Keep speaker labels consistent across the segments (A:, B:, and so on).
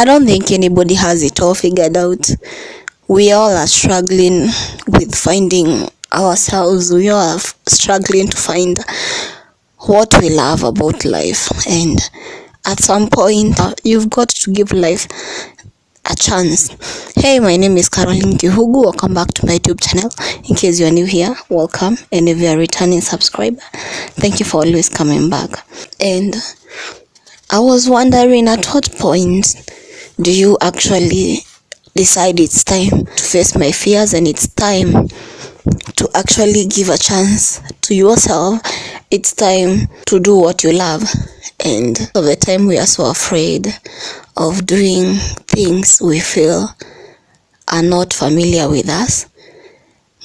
A: I don't think anybody has it all figured out. We all are struggling with finding ourselves. We all are struggling to find what we love about life. And at some point, you've got to give life a chance. Hey, my name is Caroline Kihugu. Welcome back to my YouTube channel. In case you are new here, welcome. And if you are a returning subscriber, thank you for always coming back. And I was wondering, at what point do you actually decide it's time to face my fears and it's time to actually give a chance to yourself? It's time to do what you love. And of the time we are so afraid of doing things we feel are not familiar with us.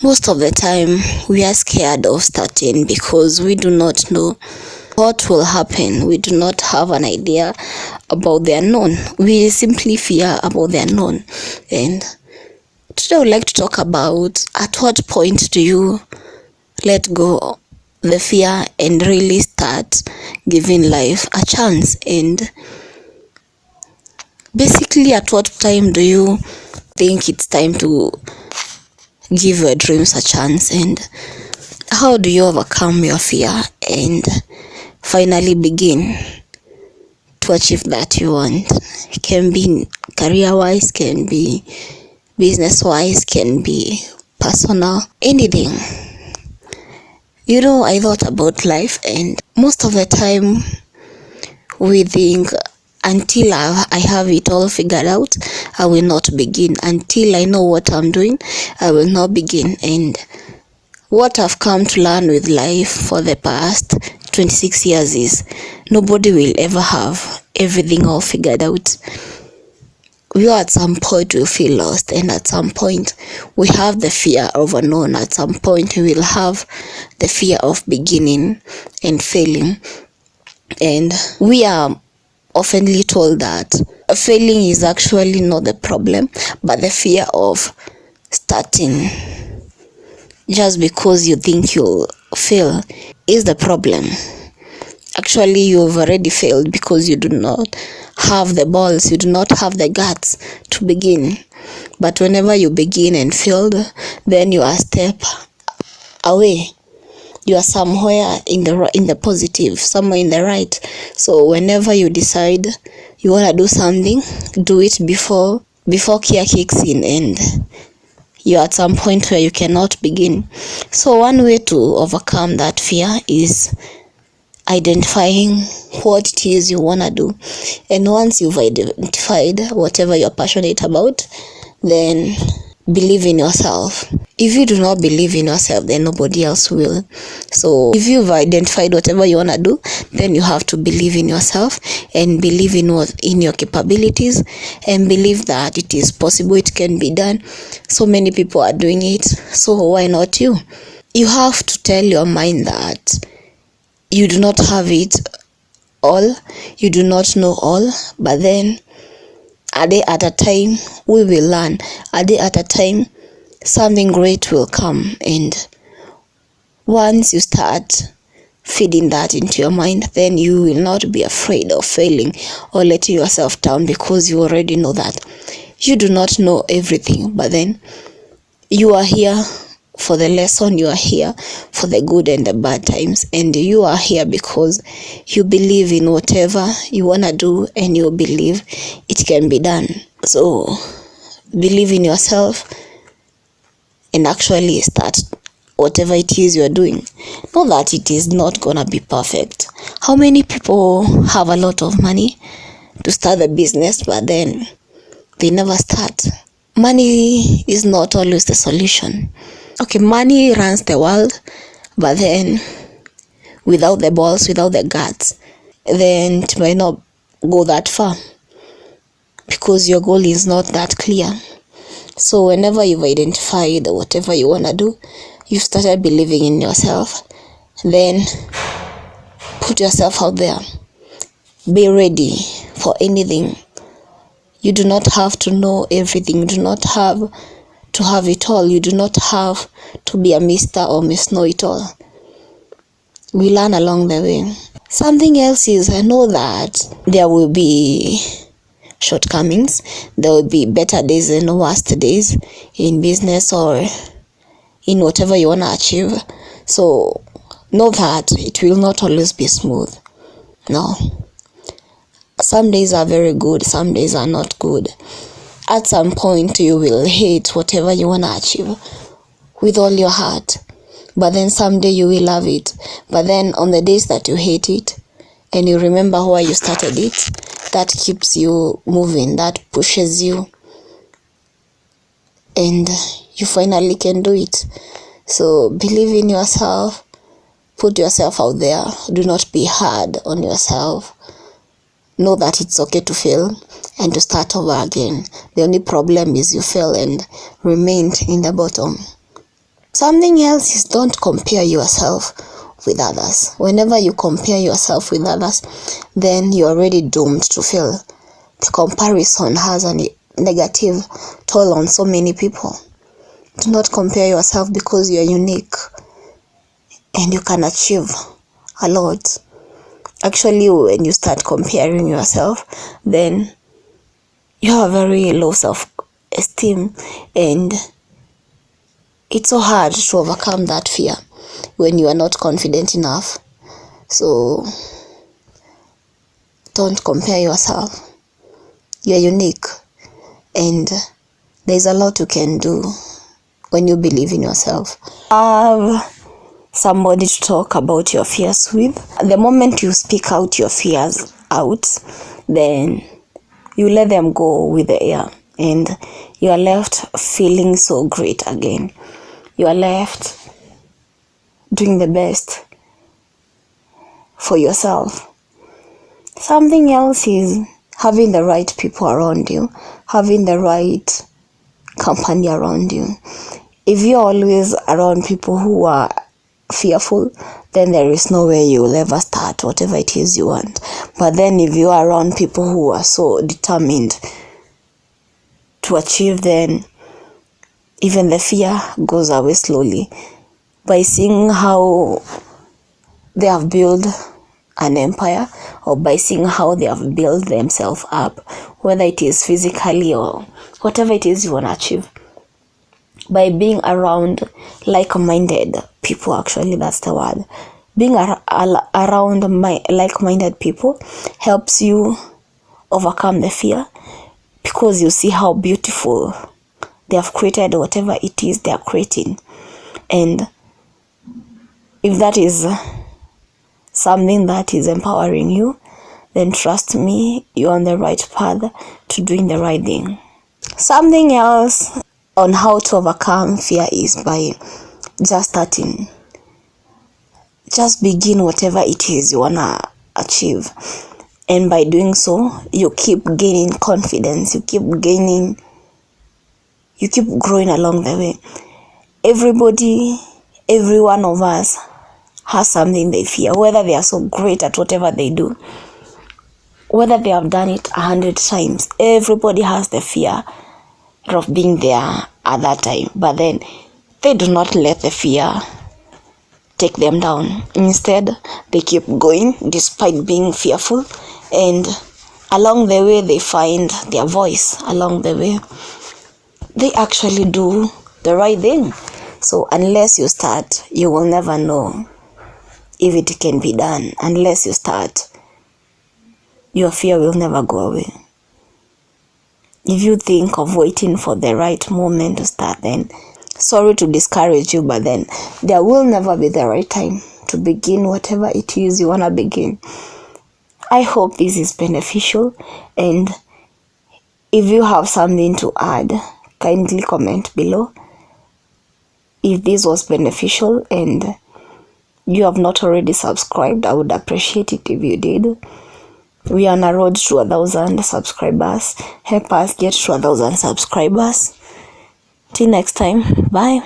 A: Most of the time we are scared of starting because we do not know what will happen. We do not have an idea about the unknown. We simply fear about the unknown. And today I would like to talk about at what point do you let go the fear and really start giving life a chance. And basically, at what time do you think it's time to give your dreams a chance, and how do you overcome your fear and finally begin to achieve that you want? It can be career-wise, can be business-wise, can be personal, anything. You know, I thought about life, and most of the time we think until I have it all figured out, I will not begin. Until I know what I'm doing, I will not begin. And what I've come to learn with life for the past 26 years is nobody will ever have everything all figured out. We are at some point will feel lost, and at some point we have the fear of unknown. At some point we will have the fear of beginning and failing. And we are oftenly told that failing is actually not the problem, but the fear of starting just because you think you'll fail is the problem. Actually, you've already failed because you do not have the balls, you do not have the guts to begin. But whenever you begin and fail, then you are a step away. You are somewhere in the positive, somewhere in the right. So whenever you decide you want to do something, do it before fear kicks in and you're at some point where you cannot begin. So one way to overcome that fear is identifying what it is you want to do. And once you've identified whatever you're passionate about, then believe in yourself. If you do not believe in yourself, then nobody else will. So if you've identified whatever you want to do, then you have to believe in yourself and believe in your capabilities and believe that it is possible, it can be done. So many people are doing it, so why not you? You have to tell your mind that you do not have it all, you do not know all, but then a day at a time we will learn. A day at a time something great will come. And once you start feeding that into your mind, then you will not be afraid of failing or letting yourself down, because you already know that you do not know everything, but then you are here for the lesson, you are here for the good and the bad times, and you are here because you believe in whatever you want to do and you believe it can be done. So believe in yourself and actually start whatever it is you're doing. Know that it is not gonna be perfect. How many people have a lot of money to start the business, but then they never start? Money is not always the solution. Okay, money runs the world, but then without the balls, without the guts, then it might not go that far because your goal is not that clear. So whenever you've identified whatever you want to do, you've started believing in yourself, then put yourself out there. Be ready for anything. You do not have to know everything. You do not have to have it all. You do not have to be a Mr. or Miss Know-it-all. We learn along the way. Something else is, I know that there will be shortcomings. There will be better days and worst days in business or in whatever you want to achieve. So know that it will not always be smooth. No. Some days are very good, some days are not good. At some point you will hate whatever you want to achieve with all your heart, but then someday you will love it. But then on the days that you hate it and you remember why you started it, that keeps you moving, that pushes you, and you finally can do it. So believe in yourself, put yourself out there, do not be hard on yourself. Know that it's okay to fail and to start over again. The only problem is you fail and remained in the bottom. Something else is, don't compare yourself with others. Whenever you compare yourself with others, then you're already doomed to fail. The comparison has a negative toll on so many people. Do not compare yourself, because you're unique and you can achieve a lot. Actually, when you start comparing yourself, then you have very low self-esteem, and it's so hard to overcome that fear when you are not confident enough. So don't compare yourself. You're unique, and there's a lot you can do when you believe in yourself. Somebody to talk about your fears with. The moment you speak out your fears out, then you let them go with the air, and you are left feeling so great again. You are left doing the best for yourself. Something else is having the right people around you, having the right company around you. If you're always around people who are fearful, then there is no way you will ever start whatever it is you want. But then if you are around people who are so determined to achieve, then even the fear goes away slowly, by seeing how they have built an empire, or by seeing how they have built themselves up, whether it is physically or whatever it is you want to achieve. By being around like-minded people, actually that's the word. Being around like-minded people helps you overcome the fear, because you see how beautiful they have created whatever it is they are creating. And if that is something that is empowering you, then trust me, you're on the right path to doing the right thing. Something else on how to overcome fear is by just starting. Just begin whatever it is you wanna achieve, and by doing so, you keep gaining confidence, you keep growing along the way. Every one of us has something they fear, whether they are so great at whatever they do, whether they have done it 100 times. Everybody has the fear of being there at that time, but then they do not let the fear take them down. Instead, they keep going despite being fearful, and along the way they find their voice. Along the way they actually do the right thing. So unless you start, you will never know if it can be done. Unless you start, your fear will never go away. If you think of waiting for the right moment to start, then sorry to discourage you, but then there will never be the right time to begin whatever it is you want to begin. I hope this is beneficial, and if you have something to add, kindly comment below. If this was beneficial and you have not already subscribed, I would appreciate it if you did. We are on a road to 1,000 subscribers. Help us get to 1,000 subscribers. Till next time, bye.